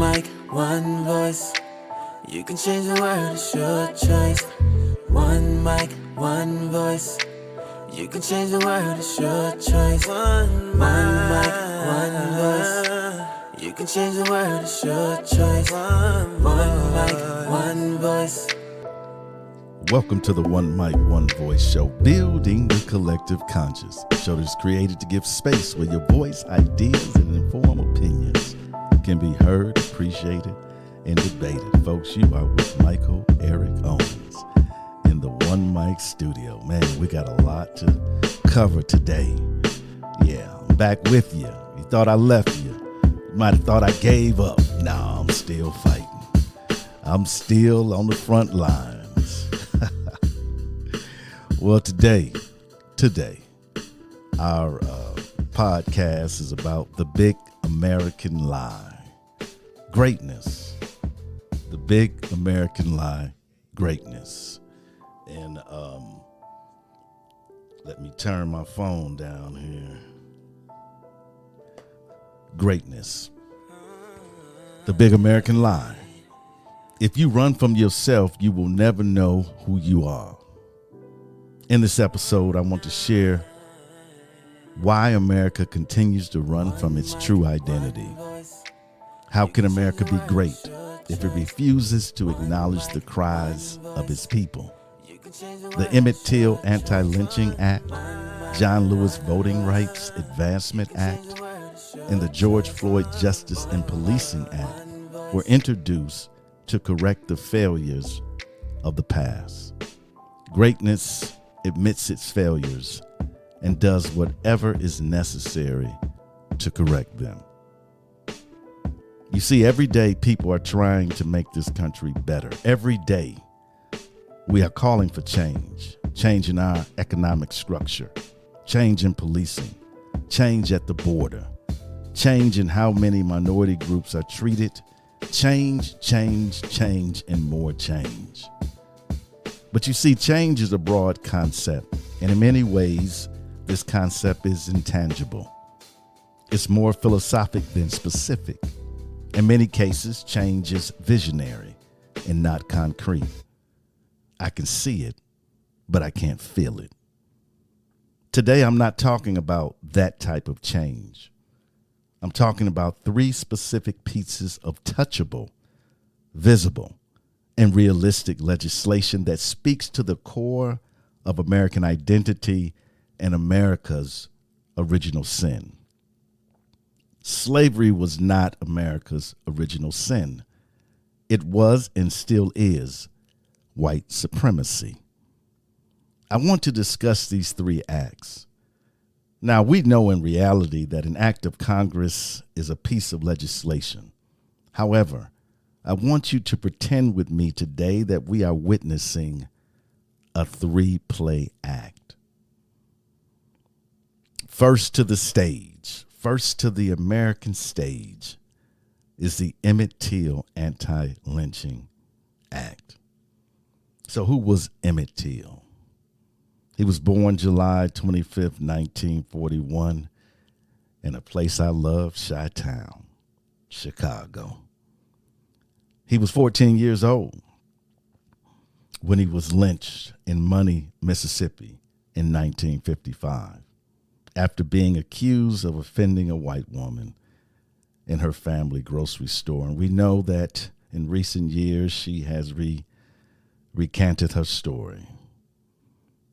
mic, one voice. You can change the world, it's your choice. One mic, one voice. You can change the world, it's your choice. One mic, one voice. You can change the world, it's your choice. One mic, one voice. Welcome to the One Mic, One Voice show, building the collective conscious. A show that's created to give space where your voice, ideas, and informed opinions can be heard, appreciated, and debated. Folks, you are with Michael Eric Owens in the One Mic studio. Man, we got a lot to cover today. Yeah, I'm back with you. You thought I left you. You might have thought I gave up. Nah, I'm still fighting. I'm still on the front lines. Well, today, our podcast is about the big American lie, greatness, the big American lie, greatness. And let me turn my phone down here. Greatness, the big American lie. If you run from yourself, you will never know who you are. In this episode, I want to share why America continues to run from its true identity. How can America be great if it refuses to acknowledge the cries of its people? The Emmett Till Antilynching Act, John Lewis Voting Rights Advancement Act, and the George Floyd Justice and Policing Act were introduced to correct the failures of the past. Greatness admits its failures and does whatever is necessary to correct them. You see, every day people are trying to make this country better. Every day we are calling for change in our economic structure, change in policing, change at the border, change in how many minority groups are treated, change, and more change. But you see, change is a broad concept, and in many ways, this concept is intangible. It's more philosophic than specific. In many cases, change is visionary and not concrete. I can see it, but I can't feel it. Today, I'm not talking about that type of change. I'm talking about three specific pieces of touchable, visible, and realistic legislation that speaks to the core of American identity and America's original sin. Slavery was not America's original sin. It was and still is white supremacy. I want to discuss these three acts. Now, we know in reality that an act of Congress is a piece of legislation. However, I want you to pretend with me today that we are witnessing a three-play act. First to the stage, first to the American stage, is the Emmett Till Antilynching Act. So who was Emmett Till? He was born July 25th, 1941, in a place I love, Chi-Town, Chicago. He was 14 years old when he was lynched in Money, Mississippi in 1955 after being accused of offending a white woman in her family grocery store. And we know that in recent years she has recanted her story.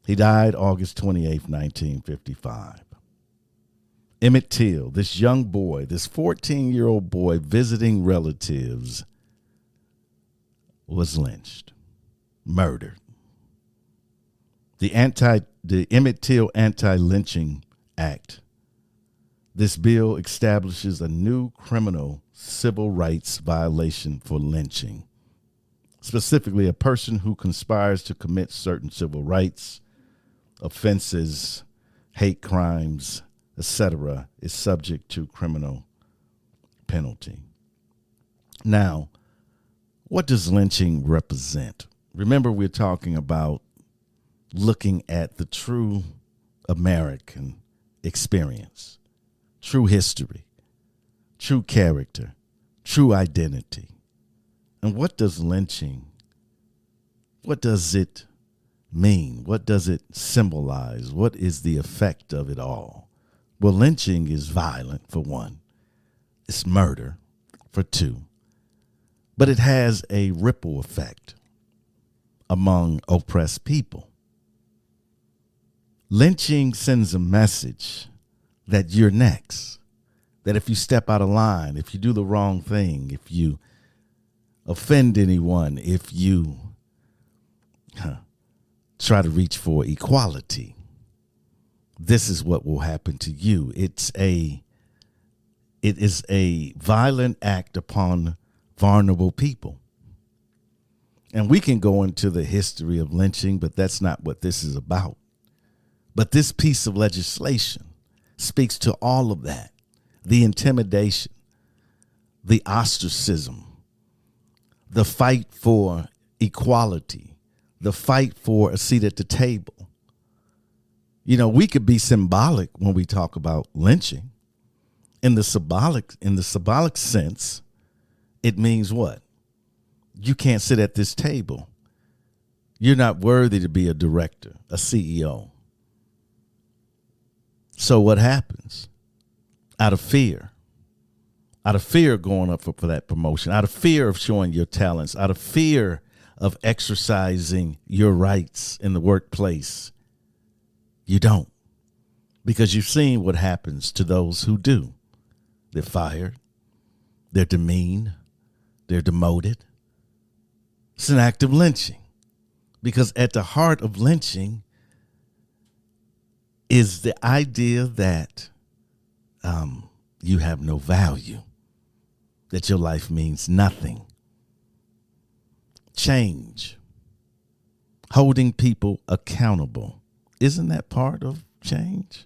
He died August 28th, 1955. Emmett Till, this young boy, this 14-year-old boy visiting relatives, was lynched, murdered. The Emmett Till Antilynching Act. This bill establishes a new criminal civil rights violation for lynching. Specifically, a person who conspires to commit certain civil rights offenses, hate crimes, etc., is subject to criminal penalty. Now, what does lynching represent? Remember, we're talking about looking at the true American experience, true history, true character, true identity. And what does lynching, what does it mean? What does it symbolize? What is the effect of it all? Well, lynching is violent, for one. It's murder, for two. But it has a ripple effect among oppressed people. Lynching sends a message that you're next, that if you step out of line, if you do the wrong thing, if you offend anyone, if you try to reach for equality, this is what will happen to you. It is a violent act upon vulnerable people. And we can go into the history of lynching, but that's not what this is about. But this piece of legislation speaks to all of that. The intimidation, the ostracism, the fight for equality, the fight for a seat at the table. You know, we could be symbolic when we talk about lynching. In the symbolic sense, it means what? You can't sit at this table. You're not worthy to be a director, a CEO. So what happens? Out of fear of going up for that promotion, out of fear of showing your talents, out of fear of exercising your rights in the workplace, you don't. Because you've seen what happens to those who do. They're fired, they're demeaned, they're demoted. It's an act of lynching. Because at the heart of lynching is the idea that you have no value, that your life means nothing. Change, holding people accountable. Isn't that part of change?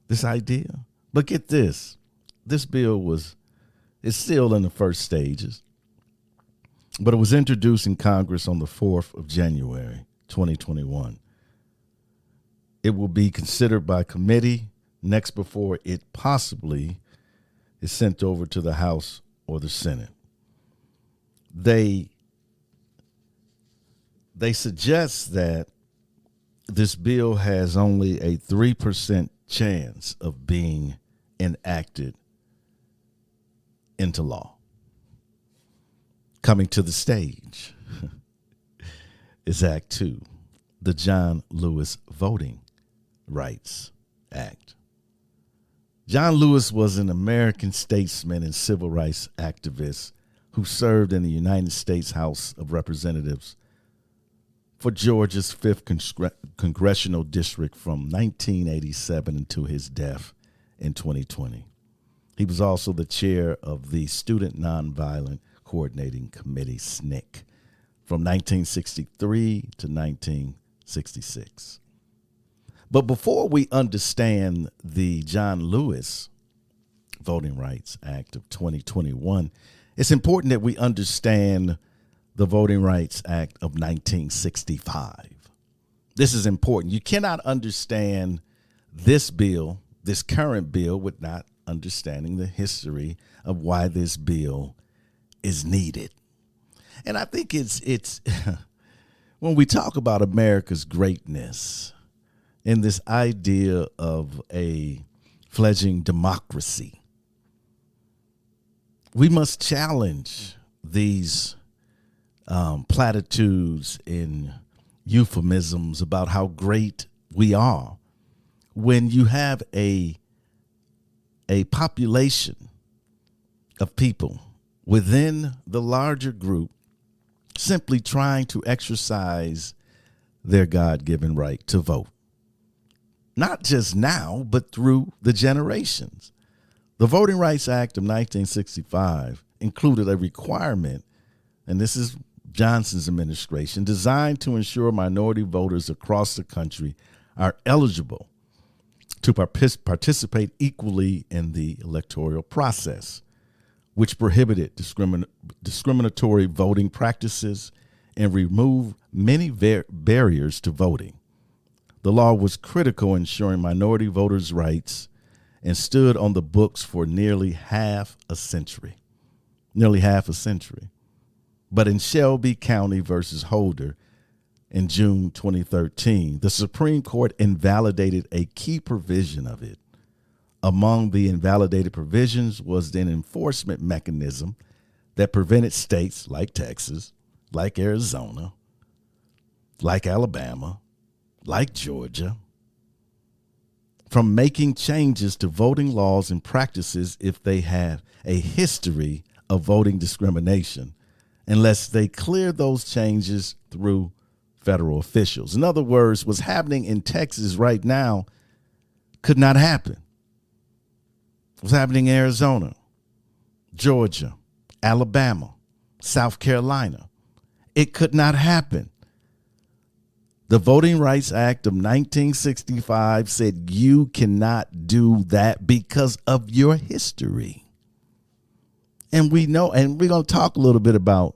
This idea? But get this. This bill is still in the first stages, but it was introduced in Congress on the 4th of January, 2021. It will be considered by committee next before it possibly is sent over to the House or the Senate. They suggest that this bill has only a 3% chance of being enacted into law. Coming to the stage is Act 2, the John Lewis Voting Rights Act. John Lewis was an American statesman and civil rights activist who served in the United States House of Representatives for Georgia's 5th Congressional District from 1987 until his death in 2020. He was also the chair of the Student Nonviolent Coordinating Committee, SNCC, from 1963 to 1966. But before we understand the John Lewis Voting Rights Act of 2021, it's important that we understand the Voting Rights Act of 1965. This is important. You cannot understand this bill, this current bill, with not understanding the history of why this bill is needed. And I think it's when we talk about America's greatness and this idea of a fledgling democracy, we must challenge these platitudes and euphemisms about how great we are when you have a population of people within the larger group simply trying to exercise their God-given right to vote. Not just now, but through the generations. The Voting Rights Act of 1965 included a requirement, and this is Johnson's administration, designed to ensure minority voters across the country are eligible to participate equally in the electoral process, which prohibited discriminatory voting practices and removed many barriers to voting. The law was critical in ensuring minority voters' rights and stood on the books for nearly half a century. nearly half a century. But in Shelby County versus Holder in June 2013, the Supreme Court invalidated a key provision of it. Among the invalidated provisions was an enforcement mechanism that prevented states like Texas, like Arizona, like Alabama, like Georgia, from making changes to voting laws and practices if they have a history of voting discrimination, unless they clear those changes through federal officials. In other words, what's happening in Texas right now could not happen. What's happening in Arizona, Georgia, Alabama, South Carolina, it could not happen. The Voting Rights Act of 1965 said you cannot do that because of your history. And we know, and we're going to talk a little bit about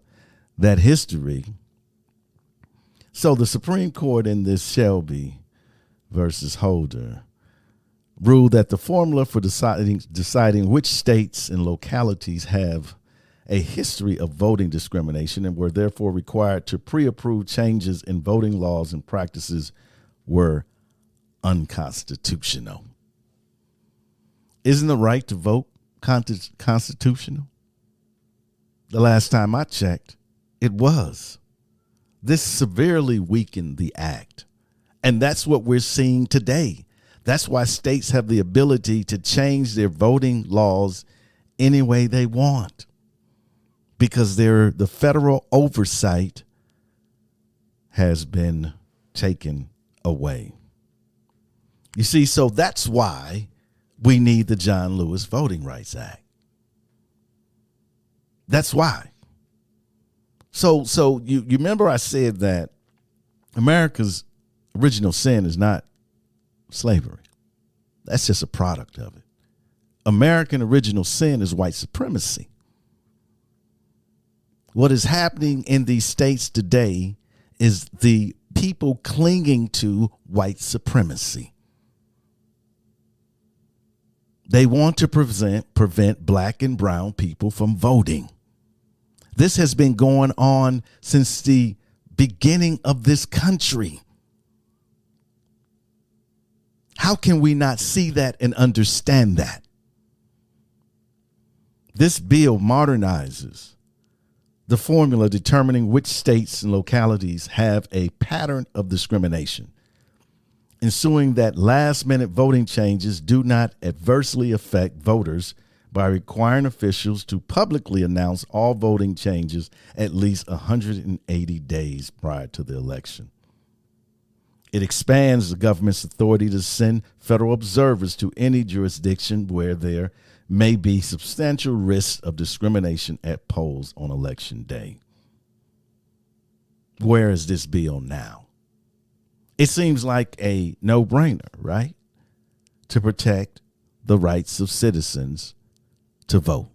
that history. So the Supreme Court in this Shelby versus Holder ruled that the formula for deciding which states and localities have a history of voting discrimination and were therefore required to pre-approve changes in voting laws and practices were unconstitutional. Isn't the right to vote constitutional? The last time I checked, it was. This severely weakened the act. And that's what we're seeing today. That's why states have the ability to change their voting laws any way they want, because the federal oversight has been taken away. You see, so that's why we need the John Lewis Voting Rights Act. That's why. So you remember I said that America's original sin is not slavery. That's just a product of it. American original sin is white supremacy. What is happening in these states today is the people clinging to white supremacy. They want to prevent black and brown people from voting. This has been going on since the beginning of this country. How can we not see that and understand that? This bill modernizes the formula determining which states and localities have a pattern of discrimination, ensuring that last-minute voting changes do not adversely affect voters by requiring officials to publicly announce all voting changes at least 180 days prior to the election. It expands the government's authority to send federal observers to any jurisdiction where there may be substantial risks of discrimination at polls on election day. Where is this bill now? It seems like a no-brainer, right? To protect the rights of citizens to vote.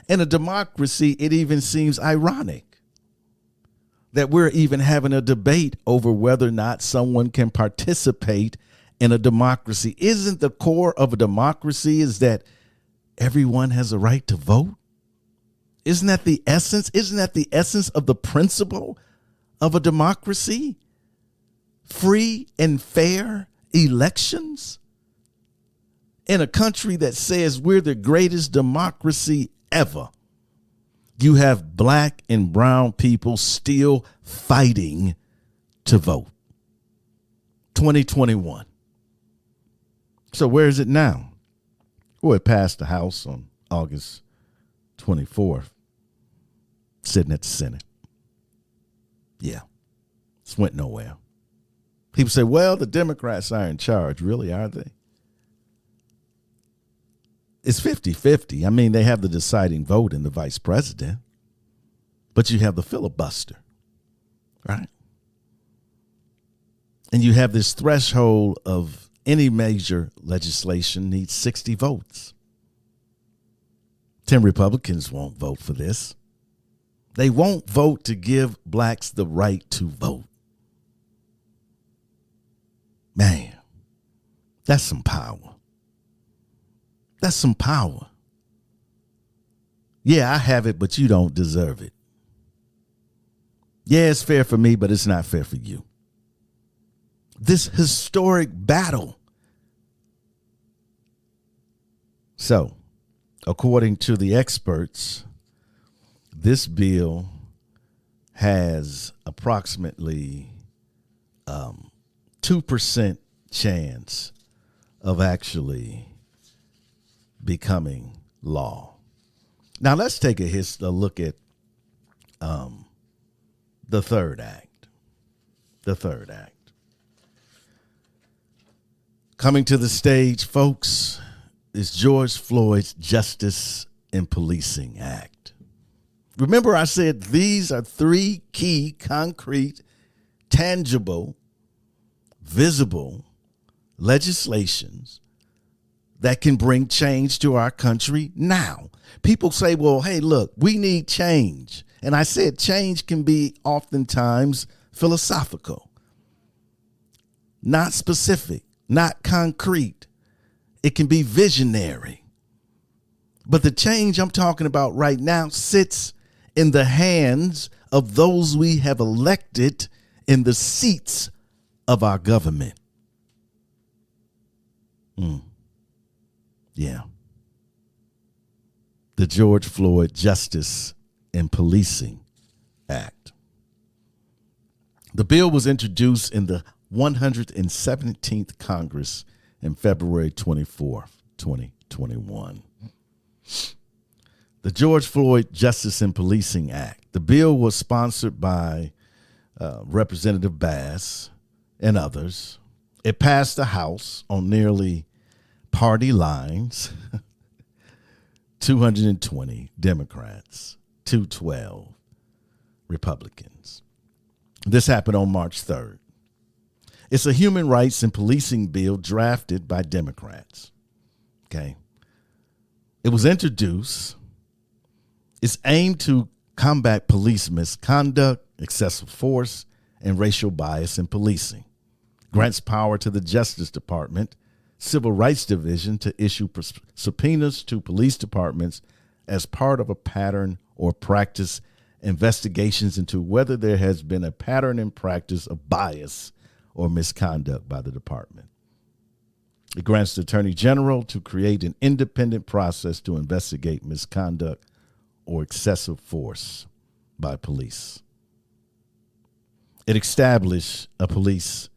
In a democracy, it even seems ironic that we're even having a debate over whether or not someone can participate in a democracy. Isn't the core of a democracy is that everyone has a right to vote? Isn't that the essence? Isn't that the essence of the principle of a democracy? Free and fair elections? In a country that says we're the greatest democracy ever, you have black and brown people still fighting to vote. 2021. So where is it now? Well, it passed the House on August 24th, sitting at the Senate. Yeah, this went nowhere. People say, well, the Democrats are in charge. Really, are they? It's 50-50. I mean, they have the deciding vote in the vice president, but you have the filibuster, right? And you have this threshold of any major legislation needs 60 votes. 10 Republicans won't vote for this. They won't vote to give blacks the right to vote. Man, that's some power. That's some power. Yeah, I have it, but you don't deserve it. Yeah, it's fair for me, but it's not fair for you. This historic battle. So, according to the experts, this bill has approximately 2% chance of actually becoming law. Now, let's take a look at the third act. The third act. Coming to the stage, folks, is George Floyd Justice and Policing Act. Remember, I said these are three key, concrete, tangible, visible legislations that can bring change to our country now. People say, well, hey, look, we need change. And I said change can be oftentimes philosophical, not specific, not concrete. It can be visionary. But the change I'm talking about right now sits in the hands of those we have elected in the seats of our government. Yeah. The George Floyd Justice and Policing Act. The bill was introduced in the 117th Congress in February 24th, 2021. The George Floyd Justice and Policing Act. The bill was sponsored by Representative Bass and others. It passed the House on nearly party lines, 220 Democrats, 212 Republicans. This happened on March 3rd. It's a human rights and policing bill drafted by Democrats. Okay. It was introduced. It's aimed to combat police misconduct, excessive force, and racial bias in policing. Grants power to the Justice Department, Civil Rights Division to issue subpoenas to police departments as part of a pattern or practice investigations into whether there has been a pattern and practice of bias or misconduct by the department. It grants the Attorney General to create an independent process to investigate misconduct or excessive force by police. It established a police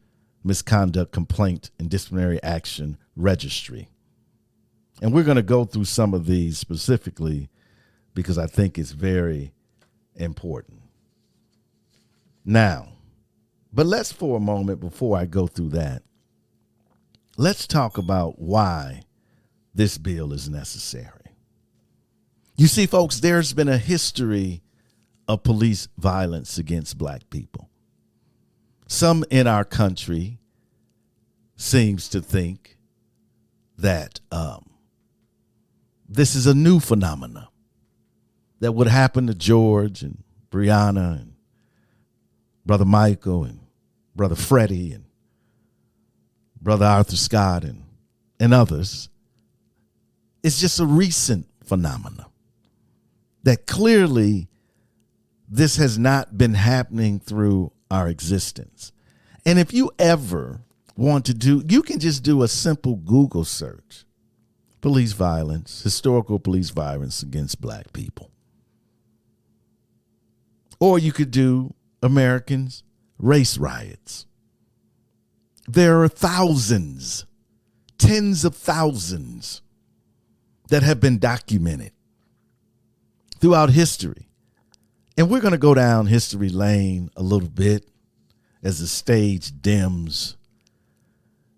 misconduct complaint and disciplinary action registry. And we're going to go through some of these specifically because I think it's very important. Now, but let's for a moment, before I go through that, let's talk about why this bill is necessary. You see, folks, there's been a history of police violence against black people. Some in our country seems to think that this is a new phenomenon that would happen to George and Breonna and Brother Michael and Brother Freddie and Brother Arthur Scott and others. It's just a recent phenomenon that clearly this has not been happening through our existence. And if you ever want to do, you can just do a simple Google search. Police violence, historical police violence against black people. Or you could do Americans' race riots. There are thousands, tens of thousands that have been documented throughout history. And we're going to go down history lane a little bit as the stage dims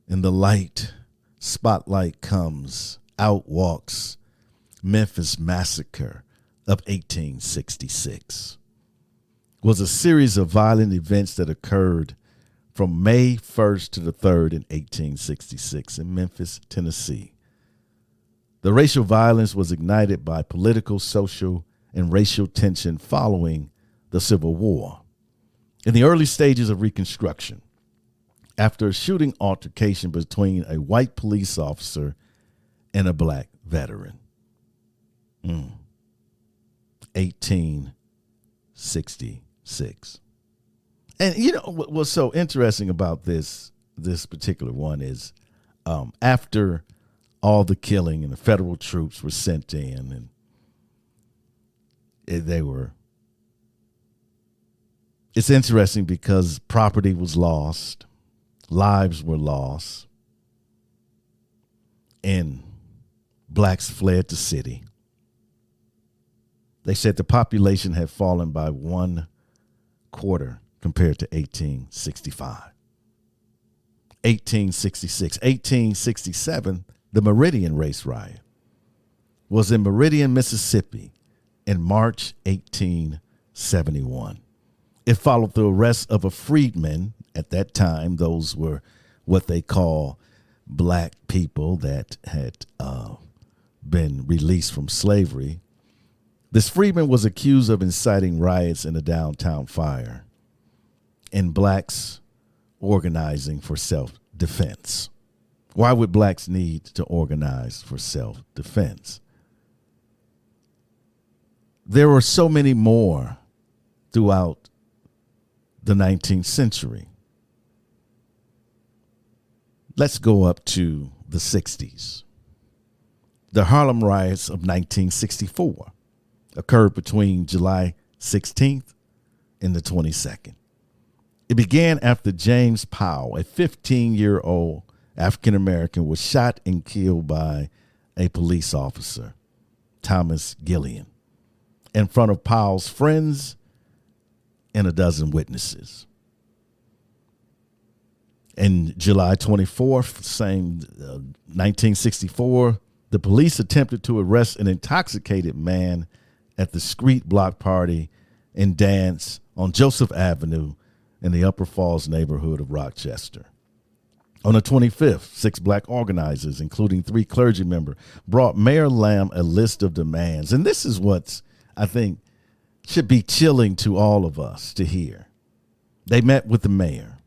and the spotlight comes. Out walks Memphis Massacre of 1866. It was a series of violent events that occurred from May 1st to the 3rd in 1866 in Memphis, Tennessee. The racial violence was ignited by political, social, and racial tension following the Civil War. In the early stages of Reconstruction, after a shooting altercation between a white police officer and a black veteran. 1866. And you know what's so interesting about this particular one is after all the killing and the federal troops were sent in, and it's interesting because property was lost, lives were lost, and blacks fled the city. They said the population had fallen by 1/4 compared to 1865. 1866, 1867, the Meridian Race Riot was in Meridian, Mississippi in March 1871. It followed the arrest of a freedman. At that time, those were what they call black people that had been released from slavery. This freedman was accused of inciting riots in a downtown fire and blacks organizing for self-defense. Why would blacks need to organize for self-defense? There were so many more throughout the 19th century. Let's go up to the 60s. The Harlem riots of 1964 occurred between July 16th and the 22nd. It began after James Powell, a 15-year-old African-American, was shot and killed by a police officer, Thomas Gillian, in front of Powell's friends and a dozen witnesses. And July 24th, 1964, the police attempted to arrest an intoxicated man at the Street Block Party and dance on Joseph Avenue in the Upper Falls neighborhood of Rochester. On the 25th, 6 black organizers, including 3 clergy members, brought Mayor Lamb a list of demands. And this is what I think should be chilling to all of us to hear. They met with the mayor.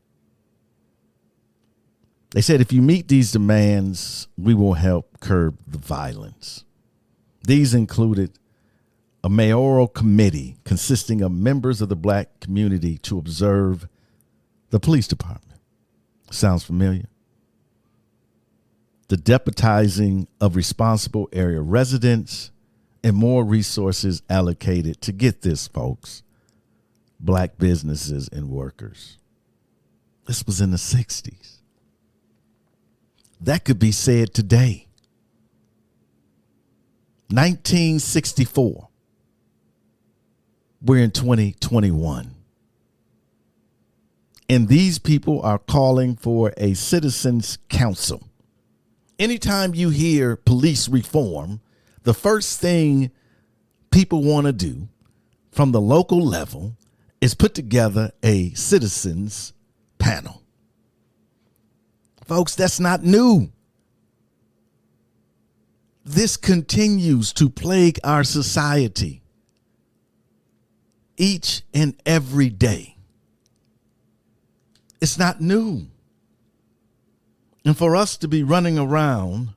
They said, if you meet these demands, we will help curb the violence. These included a mayoral committee consisting of members of the black community to observe the police department. Sounds familiar? The deputizing of responsible area residents and more resources allocated to get this, folks, black businesses and workers. This was in the 60s. That could be said today. 1964. We're in 2021. And these people are calling for a citizens' council. Anytime you hear police reform, the first thing people want to do from the local level is put together a citizens panel. Folks, that's not new. This continues to plague our society each and every day. It's not new. And for us to be running around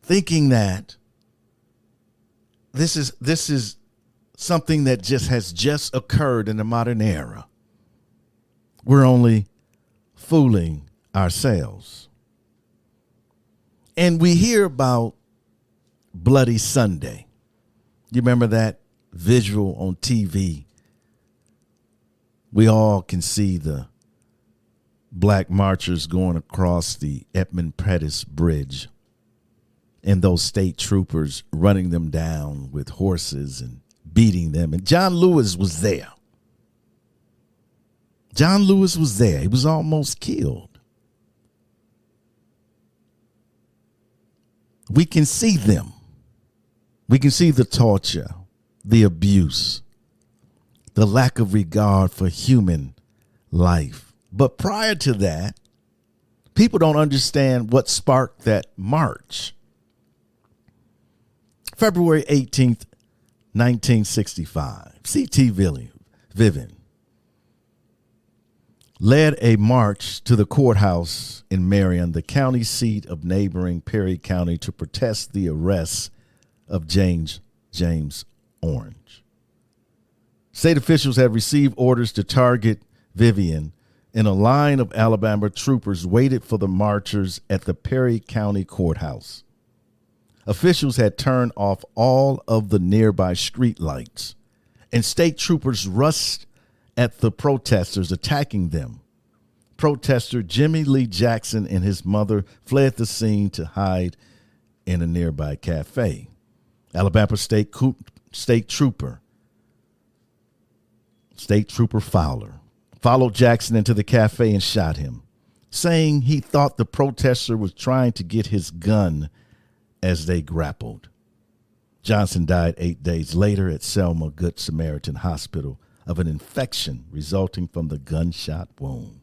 thinking that this is something that has just occurred in the modern era, we're only fooling ourselves. And we hear about Bloody Sunday. You remember that visual on TV? We all can see the black marchers going across the Edmund Pettus Bridge and those state troopers running them down with horses and beating them. And John Lewis was there. John Lewis was there. He was almost killed. We can see them. We can see the torture, the abuse, the lack of regard for human life. But prior to that, people don't understand what sparked that march. February 18th, 1965, C.T. Vivian led a march to the courthouse in Marion, the county seat of neighboring Perry County, to protest the arrest of James orange. State officials have received orders to target Vivian, and a line of Alabama troopers waited for the marchers at the Perry County Courthouse. Officials had turned off all of the nearby street lights, and state troopers rushed at the protesters, attacking them. Protester Jimmy Lee Jackson and his mother fled the scene to hide in a nearby cafe. Alabama State Trooper Fowler followed Jackson into the cafe and shot him, saying he thought the protester was trying to get his gun as they grappled. Johnson died 8 days later at Selma Good Samaritan Hospital of an infection resulting from the gunshot wound.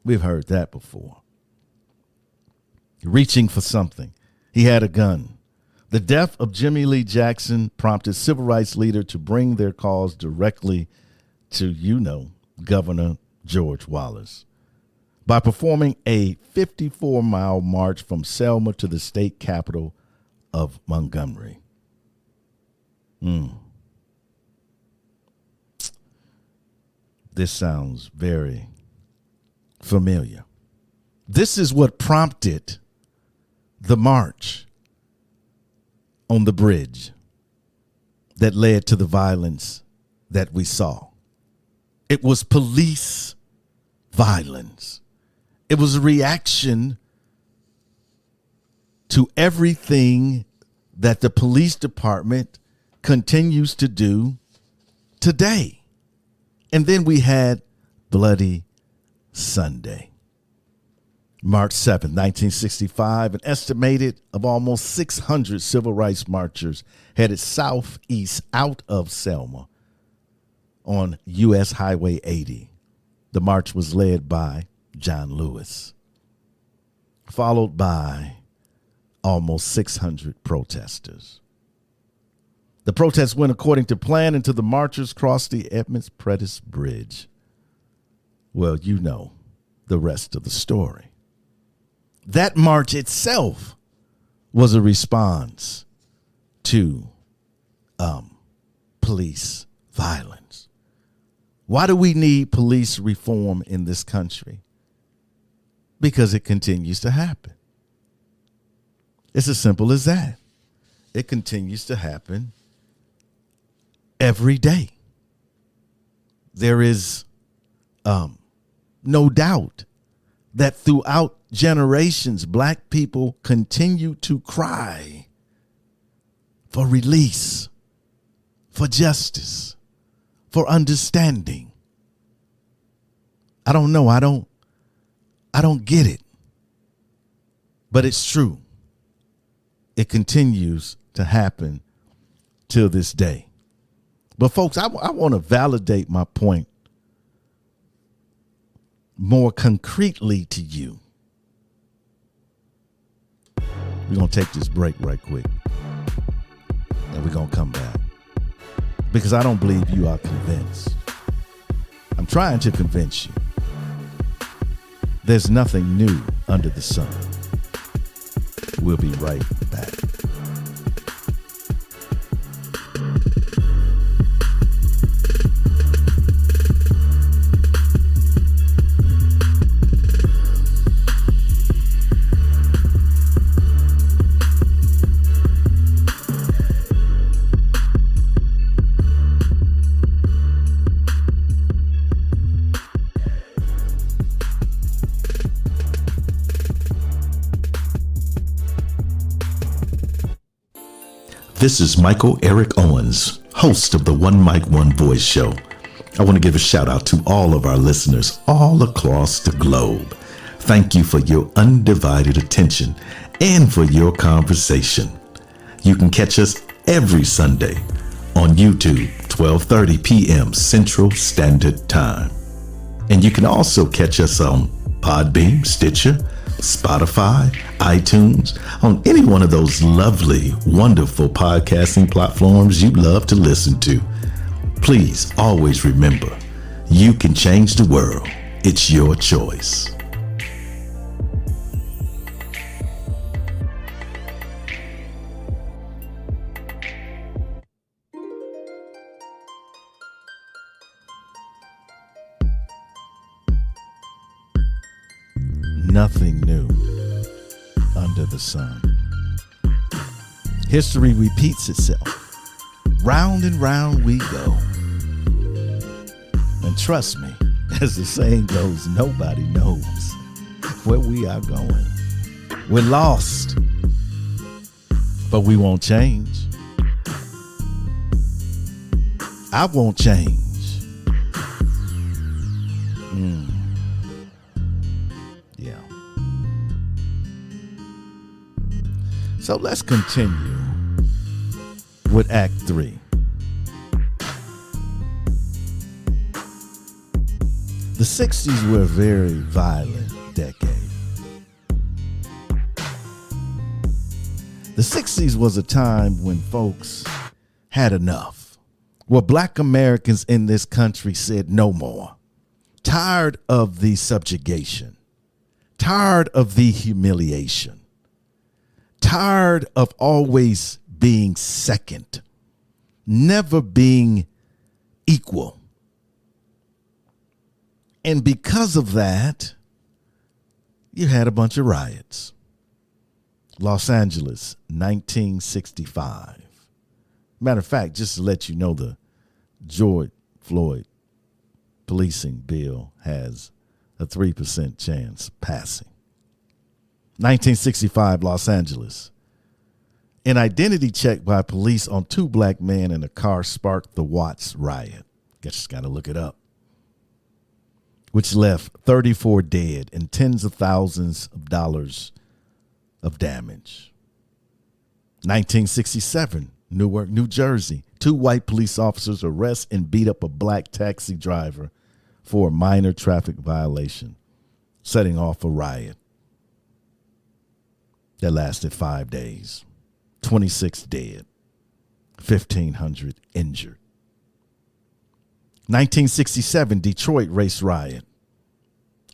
We've heard that before. Reaching for something. He had a gun. The death of Jimmy Lee Jackson prompted civil rights leaders to bring their cause directly to, Governor George Wallace by performing a 54-mile march from Selma to the state capital of Montgomery. This sounds very familiar. This is what prompted the march on the bridge that led to the violence that we saw. It was police violence. It was a reaction to everything that the police department continues to do today. And then we had Bloody Sunday. March 7, 1965, an estimated of almost 600 civil rights marchers headed southeast out of Selma on U.S. Highway 80. The march was led by John Lewis, followed by almost 600 protesters. The protests went according to plan until the marchers crossed the Emmett Till Bridge. Well, you know the rest of the story. That march itself was a response to police violence. Why do we need police reform in this country? Because it continues to happen. It's as simple as that. It continues to happen every day. There is no doubt that throughout generations, black people continue to cry for release, for justice, for understanding. I don't know. I don't get it. But it's true. It continues to happen till this day. But folks, I want to validate my point more concretely to you. We're going to take this break right quick, and we're going to come back, because I don't believe you are convinced. I'm trying to convince you. There's nothing new under the sun. We'll be right back. This is Michael Eric Owens, host of the One Mic, One Voice show. I want to give a shout out to all of our listeners all across the globe. Thank you for your undivided attention and for your conversation. You can catch us every Sunday on YouTube, 12:30 p.m. Central Standard Time. And you can also catch us on Podbean, Stitcher, Spotify, iTunes, on any one of those lovely, wonderful podcasting platforms you love to listen to. Please always remember, you can change the world. It's your choice. nothing new under the sun. History repeats itself. Round and round we go. And trust me, as the saying goes, nobody knows where we are going. We're lost, but we won't change. I won't change. Yeah. So let's continue with Act 3. The 60s were a very violent decade. The 60s was a time when folks had enough, where Black Americans in this country said no more. Tired of the subjugation, tired of the humiliation, tired of always being second, never being equal. And because of that, you had a bunch of riots. Los Angeles, 1965. Matter of fact, just to let you know, the George Floyd policing bill has a 3% chance passing. 1965, Los Angeles. An identity check by police on 2 black men in a car sparked the Watts riot. Guess you got to look it up. Which left 34 dead and tens of thousands of dollars of damage. 1967, Newark, New Jersey. 2 white police officers arrest and beat up a black taxi driver for a minor traffic violation, setting off a riot that lasted 5 days. 26 dead, 1,500 injured. 1967 Detroit race riot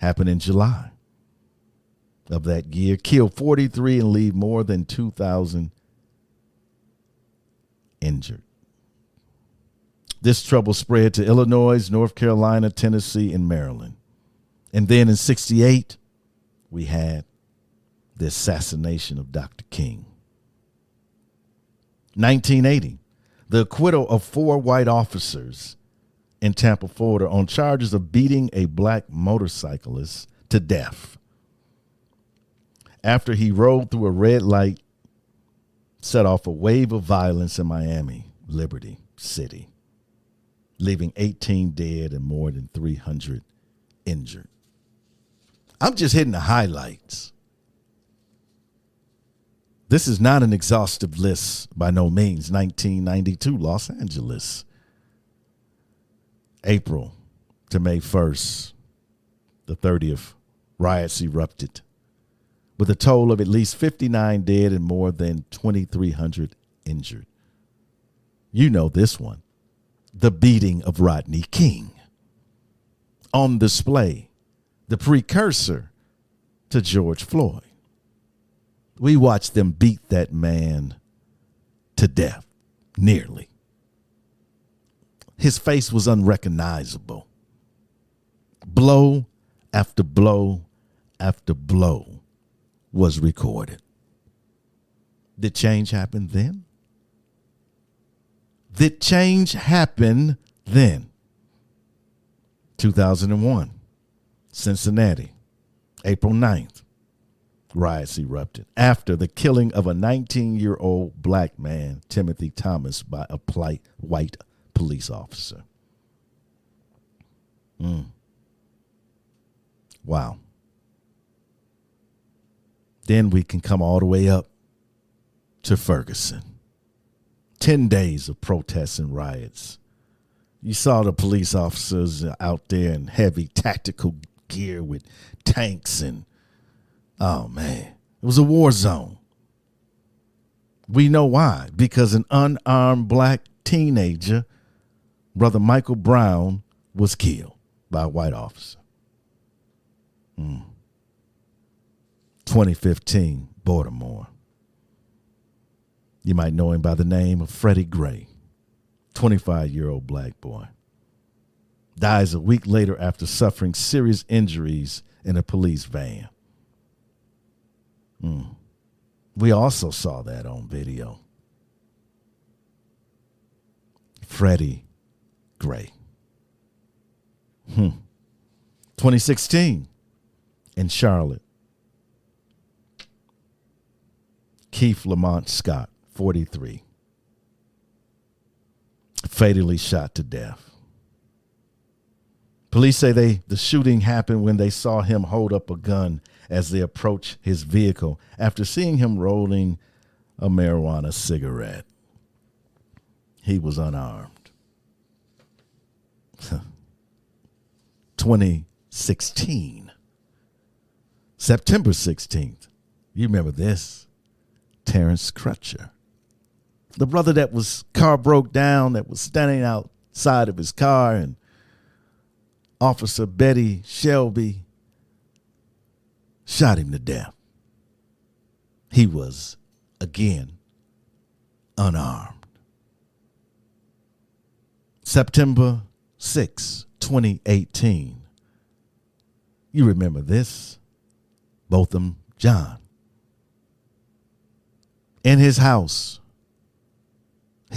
happened in July of that year, killed 43 and leave more than 2,000 injured. This trouble spread to Illinois, North Carolina, Tennessee, and Maryland. And then in 68, we had the assassination of Dr. King. 1980, the acquittal of 4 white officers in Tampa, Florida, on charges of beating a black motorcyclist to death after he rode through a red light, set off a wave of violence in Miami, Liberty City, leaving 18 dead and more than 300 injured. I'm just hitting the highlights. This is not an exhaustive list by no means. 1992, Los Angeles. April to May 1st, the 30th, riots erupted with a total of at least 59 dead and more than 2,300 injured. You know this one, the beating of Rodney King. On display, the precursor to George Floyd. We watched them beat that man to death, nearly. His face was unrecognizable. Blow after blow after blow was recorded. Did change happen then? Did change happen then? 2001, Cincinnati, April 9th, riots erupted after the killing of a 19-year-old black man, Timothy Thomas, by a white police officer. Wow. Then we can come all the way up to Ferguson. 10 days of protests and riots. You saw the police officers out there in heavy tactical gear with tanks and, oh man, it was a war zone. We know why, because an unarmed black teenager, Brother Michael Brown, was killed by a white officer. 2015, Baltimore. You might know him by the name of Freddie Gray, 25-year-old black boy. Dies a week later after suffering serious injuries in a police van. We also saw that on video. Freddie Gray. 2016 in Charlotte. Keith Lamont Scott, 43. Fatally shot to death. Police say the shooting happened when they saw him hold up a gun as they approached his vehicle after seeing him rolling a marijuana cigarette. He was unarmed. 2016. September 16th. You remember this? Terrence Crutcher. The brother that was car broke down, that was standing outside of his car, and Officer Betty Shelby shot him to death. He was, again, unarmed. September 6, 2018. You remember this? Botham John. In his house. I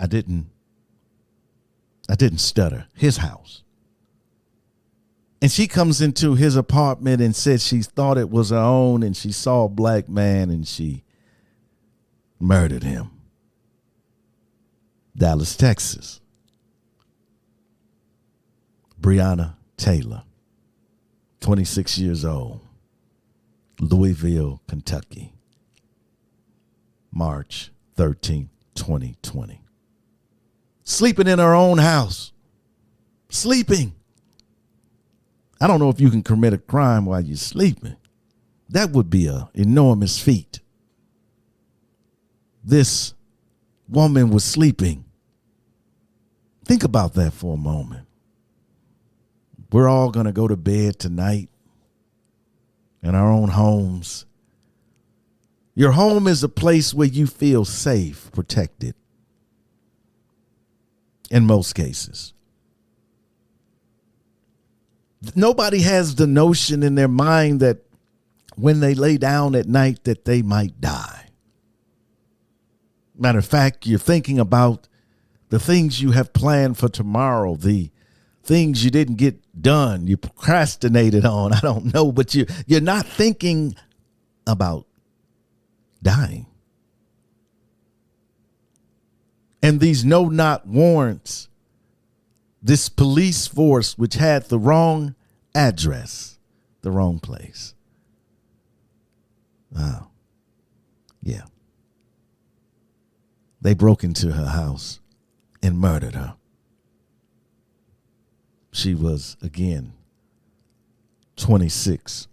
didn't stutter. His house. And she comes into his apartment and said she thought it was her own, and she saw a black man and she murdered him. Dallas, Texas. Breonna Taylor, 26 years old. Louisville, Kentucky. March 13th, 2020. Sleeping in her own house. Sleeping. I don't know if you can commit a crime while you're sleeping. That would be an enormous feat. This woman was sleeping. Think about that for a moment. We're all going to go to bed tonight in our own homes. Your home is a place where you feel safe, protected. In most cases. Nobody has the notion in their mind that when they lay down at night that they might die. Matter of fact, you're thinking about the things you have planned for tomorrow, the things you didn't get done, you procrastinated on, I don't know, but you're not thinking about dying. And these no-knock warrants, this police force which had the wrong address, the wrong place. Oh, yeah. They broke into her house and murdered her. She was, again, 26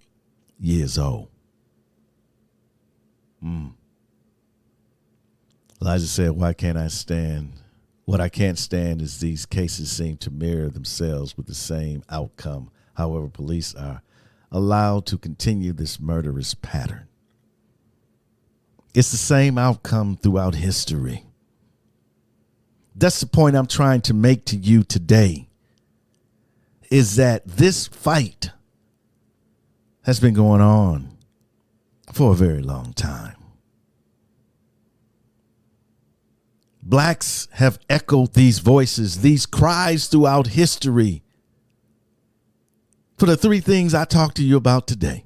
years old. Elijah said, why can't I stand? What I can't stand is these cases seem to mirror themselves with the same outcome. However, police are allowed to continue this murderous pattern. It's the same outcome throughout history. That's the point I'm trying to make to you today, is that this fight has been going on for a very long time. Blacks have echoed these voices, these cries throughout history for the three things I talked to you about today.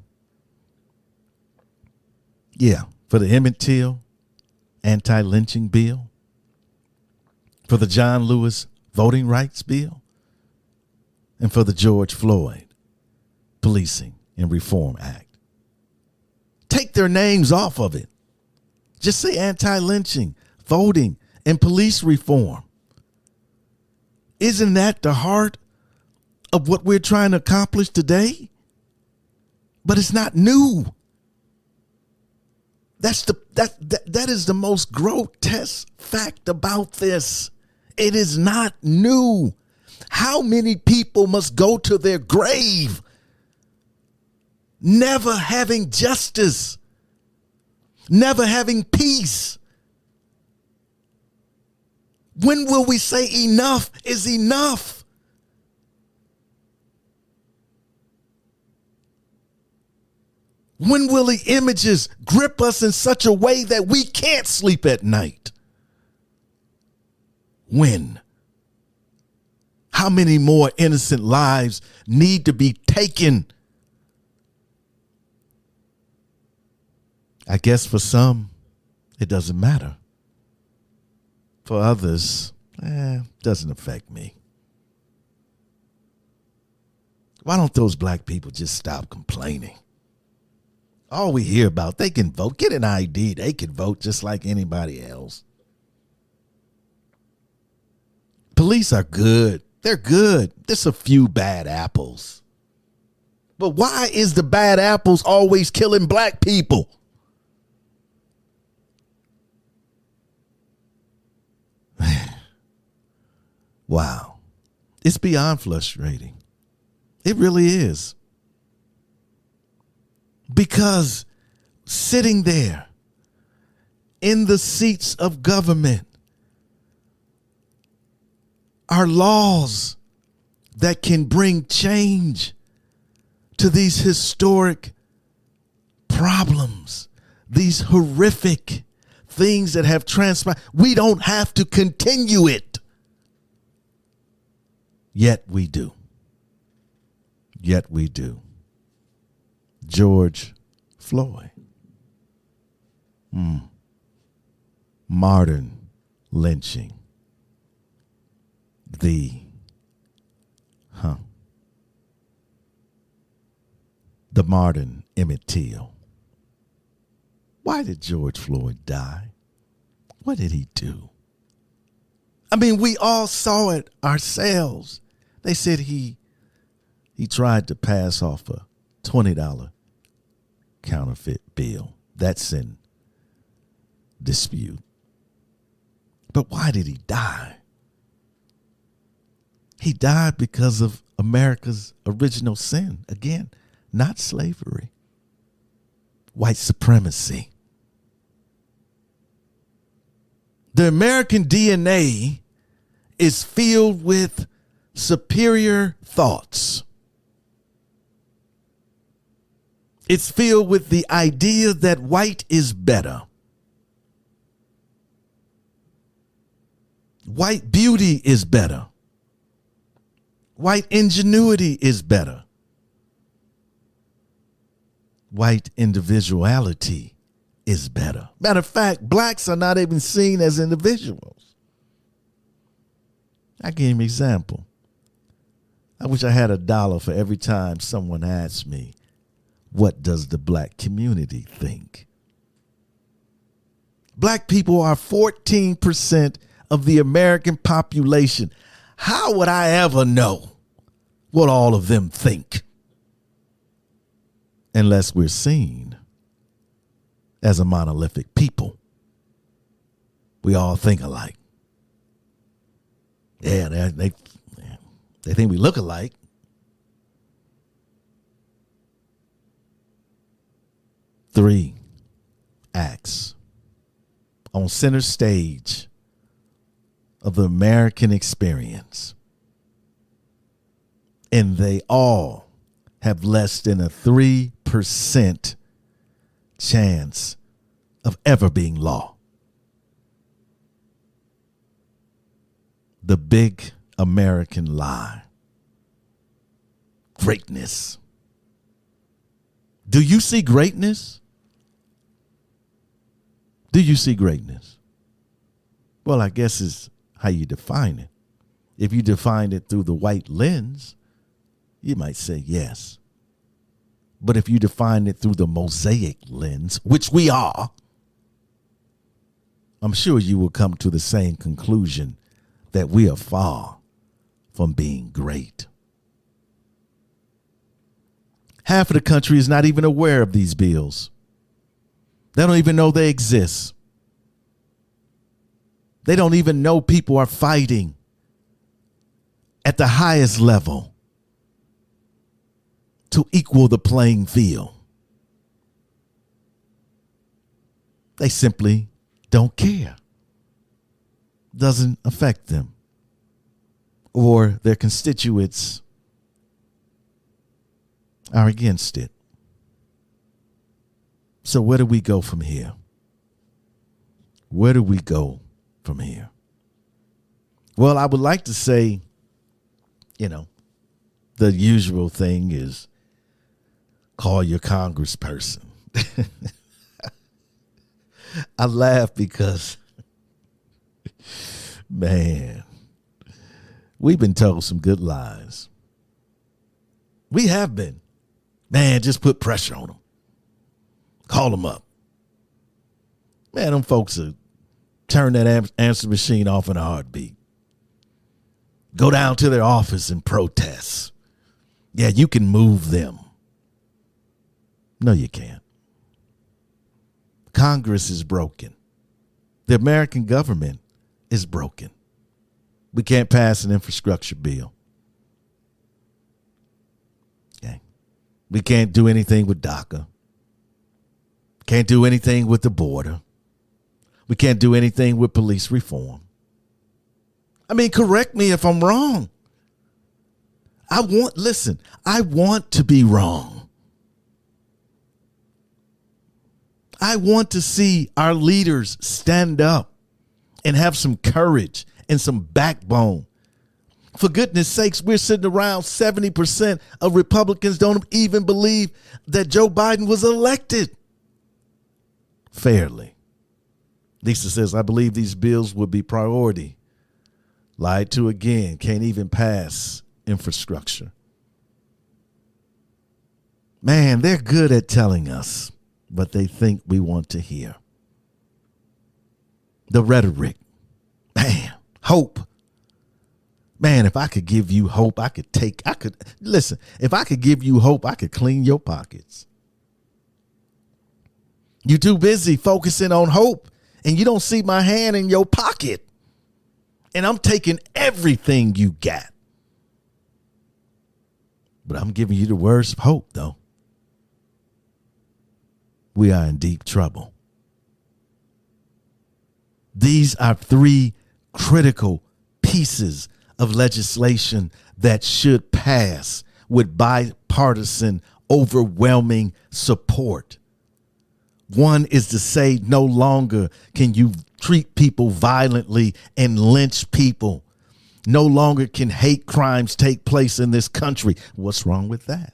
Yeah, for the Emmett Till Antilynching bill, for the John Lewis Voting Rights Bill, and for the George Floyd Policing and Reform Act. Take their names off of it. Just say anti-lynching, voting, and police reform. Isn't that the heart of what we're trying to accomplish today? But it's not new. That is the most grotesque fact about this. It is not new. How many people must go to their grave never having justice, never having peace? When will we say enough is enough? When will the images grip us in such a way that we can't sleep at night? When? How many more innocent lives need to be taken? I guess for some, it doesn't matter. For others, doesn't affect me. Why don't those black people just stop complaining? All we hear about, they can vote. Get an ID. They can vote just like anybody else. Police are good. They're good. There's a few bad apples. But why is the bad apples always killing black people? Wow. It's beyond frustrating. It really is. Because sitting there in the seats of government are laws that can bring change to these historic problems, these horrific things that have transpired. We don't have to continue it. Yet we do. Yet we do. George Floyd. Modern lynching. The modern Emmett Till. Why did George Floyd die? What did he do? I mean, we all saw it ourselves. They said he tried to pass off a $20 counterfeit bill. That's in dispute. But why did he die? He died because of America's original sin. Again, not slavery. White supremacy. The American DNA is filled with superior thoughts. It's filled with the idea that white is better. White beauty is better. White ingenuity is better. White individuality is better. Matter of fact, blacks are not even seen as individuals. I give you an example. I wish I had $1 for every time someone asked me, what does the black community think? Black people are 14% of the American population. How would I ever know what all of them think? Unless we're seen as a monolithic people. We all think alike. Yeah, they think we look alike. Three acts on center stage of the American experience. And they all have less than a 3% chance of ever being law. The big American lie. Greatness. Do you see greatness? Do you see greatness? Well, I guess it's how you define it. If you define it through the white lens, you might say yes. But if you define it through the mosaic lens, which we are, I'm sure you will come to the same conclusion that we are far from being great. Half of the country is not even aware of these bills. They don't even know they exist. They don't even know people are fighting at the highest level to equal the playing field. They simply don't care. Doesn't affect them or their constituents are against it. So where do we go from here? Where do we go from here? Well, I would like to say, the usual thing is call your congressperson. I laugh because, man, we've been told some good lies. We have been. Man, just put pressure on them. Call them up. Man, them folks will turn that answer machine off in a heartbeat. Go down to their office and protest. Yeah, you can move them. No, you can't. Congress is broken. The American government is broken. We can't pass an infrastructure bill. Okay. We can't do anything with DACA. Can't do anything with the border. We can't do anything with police reform. I mean, correct me if I'm wrong. I want to be wrong. I want to see our leaders stand up and have some courage and some backbone. For goodness sakes, we're sitting around 70% of Republicans don't even believe that Joe Biden was elected fairly. Lisa says, I believe these bills would be priority. Lied to again. Can't even pass infrastructure. Man, they're good at telling us what they think we want to hear. The rhetoric. Man, hope. Man, if I could give you hope, if I could give you hope, I could clean your pockets. You're too busy focusing on hope and you don't see my hand in your pocket. And I'm taking everything you got. But I'm giving you the words of hope, though. We are in deep trouble. These are three critical pieces of legislation that should pass with bipartisan, overwhelming support. One is to say no longer can you treat people violently and lynch people. No longer can hate crimes take place in this country. What's wrong with that?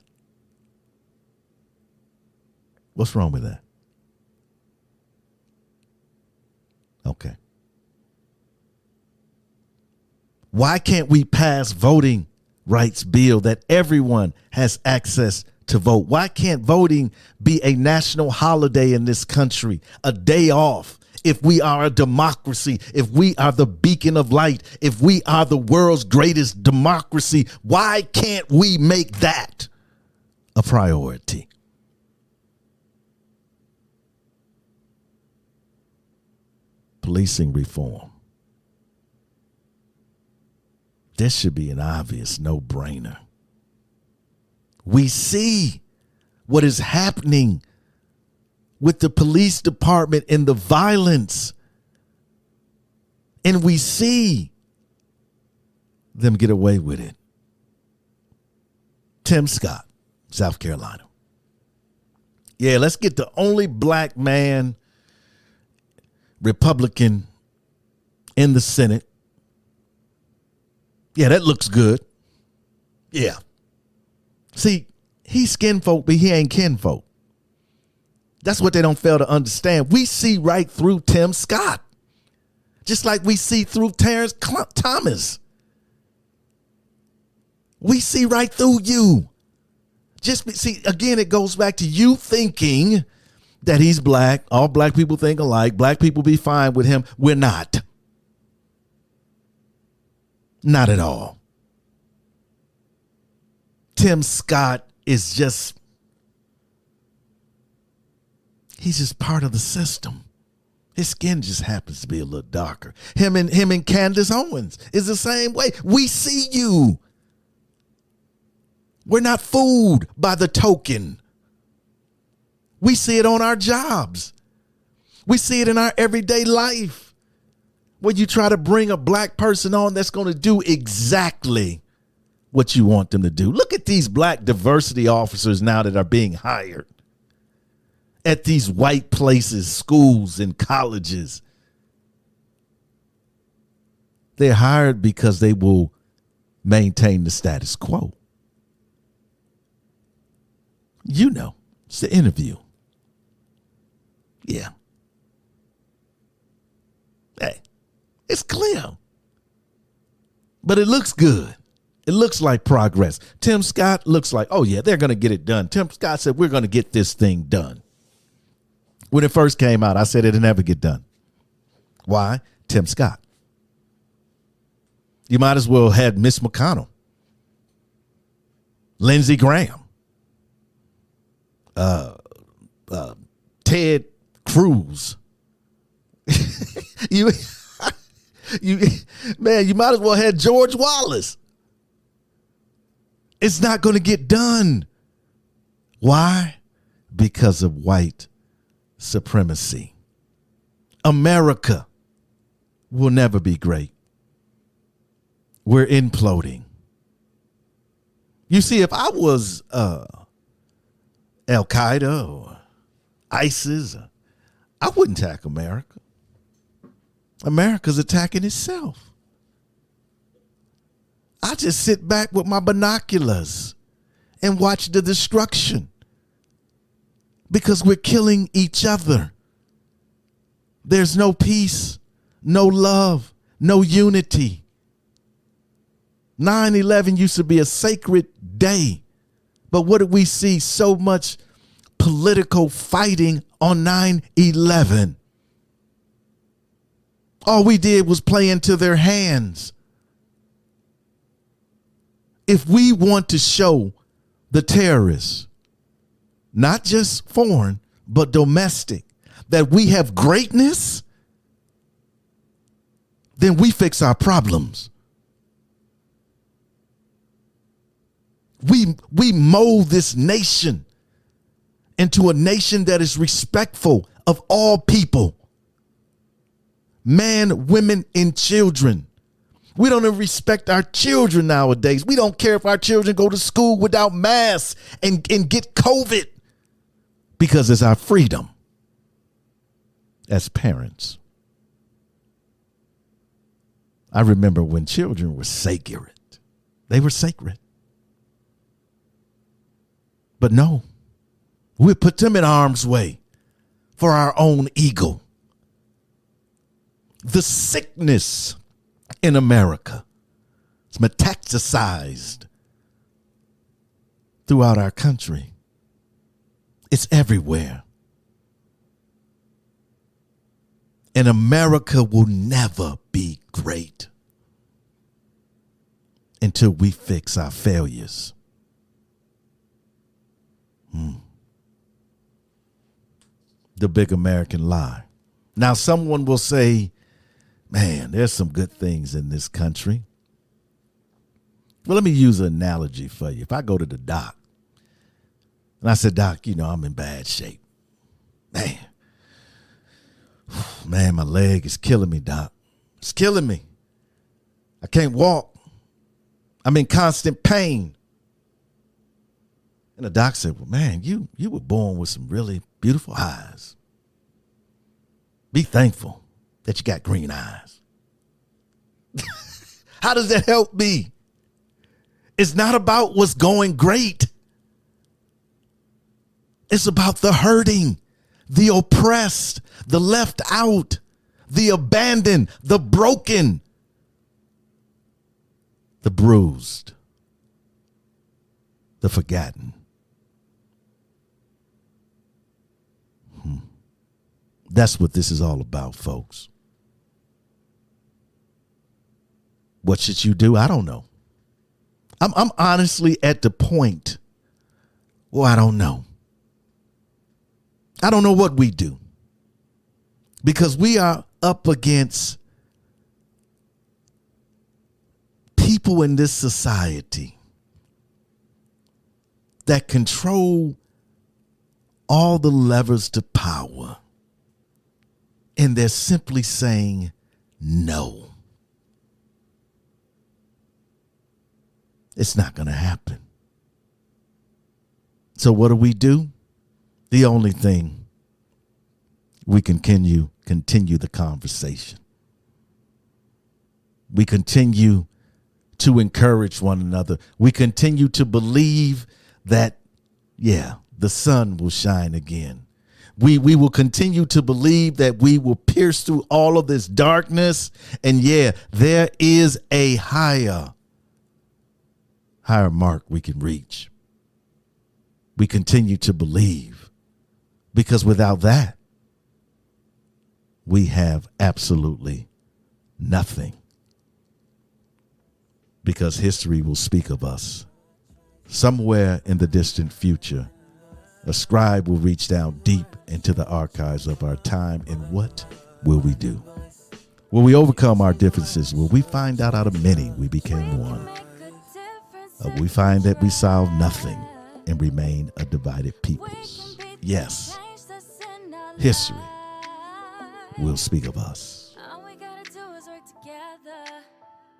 What's wrong with that? Okay. Why can't we pass voting rights bill that everyone has access to vote? Why can't voting be a national holiday in this country, a day off? If we are a democracy, if we are the beacon of light, if we are the world's greatest democracy, why can't we make that a priority? Policing reform. This should be an obvious no-brainer. We see what is happening with the police department and the violence. And we see them get away with it. Tim Scott, South Carolina. Yeah, let's get the only black man, Republican in the Senate. Yeah, that looks good. Yeah. See, he's skinfolk, but he ain't kinfolk. That's what they don't fail to understand. We see right through Tim Scott, just like we see through Terrence Thomas. We see right through you. See, again, it goes back to you thinking that he's black. All black people think alike. Black people be fine with him. We're not. Not at all. Tim Scott is he's just part of the system. His skin just happens to be a little darker. Him and Candace Owens is the same way. We see you. We're not fooled by the token. We see it on our jobs. We see it in our everyday life. When you try to bring a black person on that's going to do exactly what you want them to do. Look at these black diversity officers now that are being hired. at these white places, schools and colleges. They're hired because they will maintain the status quo. You know, it's the interview. Yeah. Hey, it's clear. But it looks good. It looks like progress. Tim Scott looks like, oh, yeah, they're going to get it done. Tim Scott said, we're going to get this thing done. When it first came out, I said it'll never get done. Why? Tim Scott. You might as well have Miss McConnell, Lindsey Graham, Ted Cruz. you might as well have George Wallace. It's not going to get done. Why? Because of white supremacy. America will never be great. We're imploding. You see, if I was Al Qaeda or ISIS, I wouldn't attack America. America's attacking itself. I just sit back with my binoculars and watch the destruction because we're killing each other. There's no peace, no love, no unity. 9/11 used to be a sacred day, but what did we see? So much political fighting on 9/11. All we did was play into their hands. If we want to show the terrorists, not just foreign, but domestic, that we have greatness, then we fix our problems. We mold this nation into a nation that is respectful of all people. Men, women, and children. We don't even respect our children nowadays. We don't care if our children go to school without masks and get COVID because it's our freedom as parents. I remember when children were sacred. They were sacred. But no, we put them in harm's way for our own ego. The sickness in America is metastasized throughout our country. It's everywhere. And America will never be great until we fix our failures. The big American lie. Now, someone will say, man, there's some good things in this country. Well, let me use an analogy for you. If I go to the doc and I said, Doc, I'm in bad shape. Man, my leg is killing me, Doc. It's killing me. I can't walk. I'm in constant pain. And the doc said, well, man, you were born with some really beautiful eyes. Be thankful that you got green eyes. How does that help me? It's not about what's going great. It's about the hurting, the oppressed, the left out, the abandoned, the broken, the bruised, the forgotten. That's what this is all about, folks. What should you do? I don't know. I'm honestly at the point where I don't know. I don't know what we do because we are up against people in this society that control all the levers to power. And they're simply saying no. It's not going to happen. So what do? The only thing we continue the conversation. We continue to encourage one another. We continue to believe that, the sun will shine again. We will continue to believe that we will pierce through all of this darkness. And there is a higher mark we can reach. We continue to believe, because without that, we have absolutely nothing. Because history will speak of us. Somewhere in the distant future, a scribe will reach down deep into the archives of our time, and what will we do? Will we overcome our differences? Will we find out of many we became one? Or will we find that we solve nothing and remain a divided peoples? Yes, history will speak of us. All we gotta do is work together.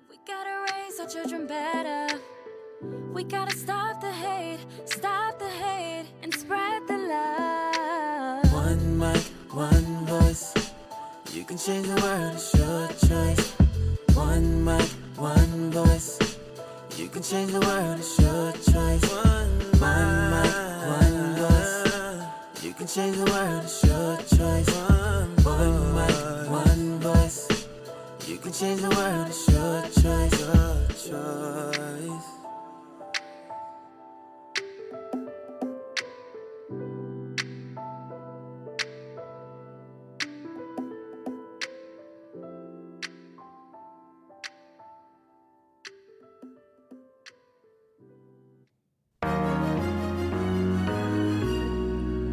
We gotta raise our children better. We gotta stop the hate, and spread the love. One mic, one voice. You can change the world, it's your choice. One mic, one voice. You can change the world, it's your choice. One mic, one voice. You can change the world, it's your choice. One mic, one voice. You can change the world, it's your choice. Your choice.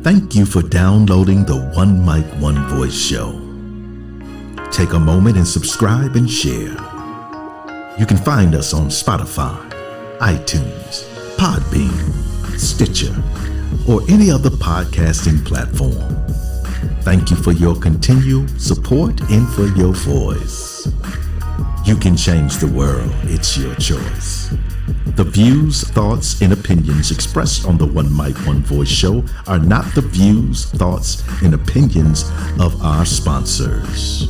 Thank you for downloading the One Mic, One Voice show. Take a moment and subscribe and share. You can find us on Spotify, iTunes, Podbean, Stitcher, or any other podcasting platform. Thank you for your continued support and for your voice. You can change the world. It's your choice. The views, thoughts, and opinions expressed on the One Mic, One Voice show are not the views, thoughts, and opinions of our sponsors.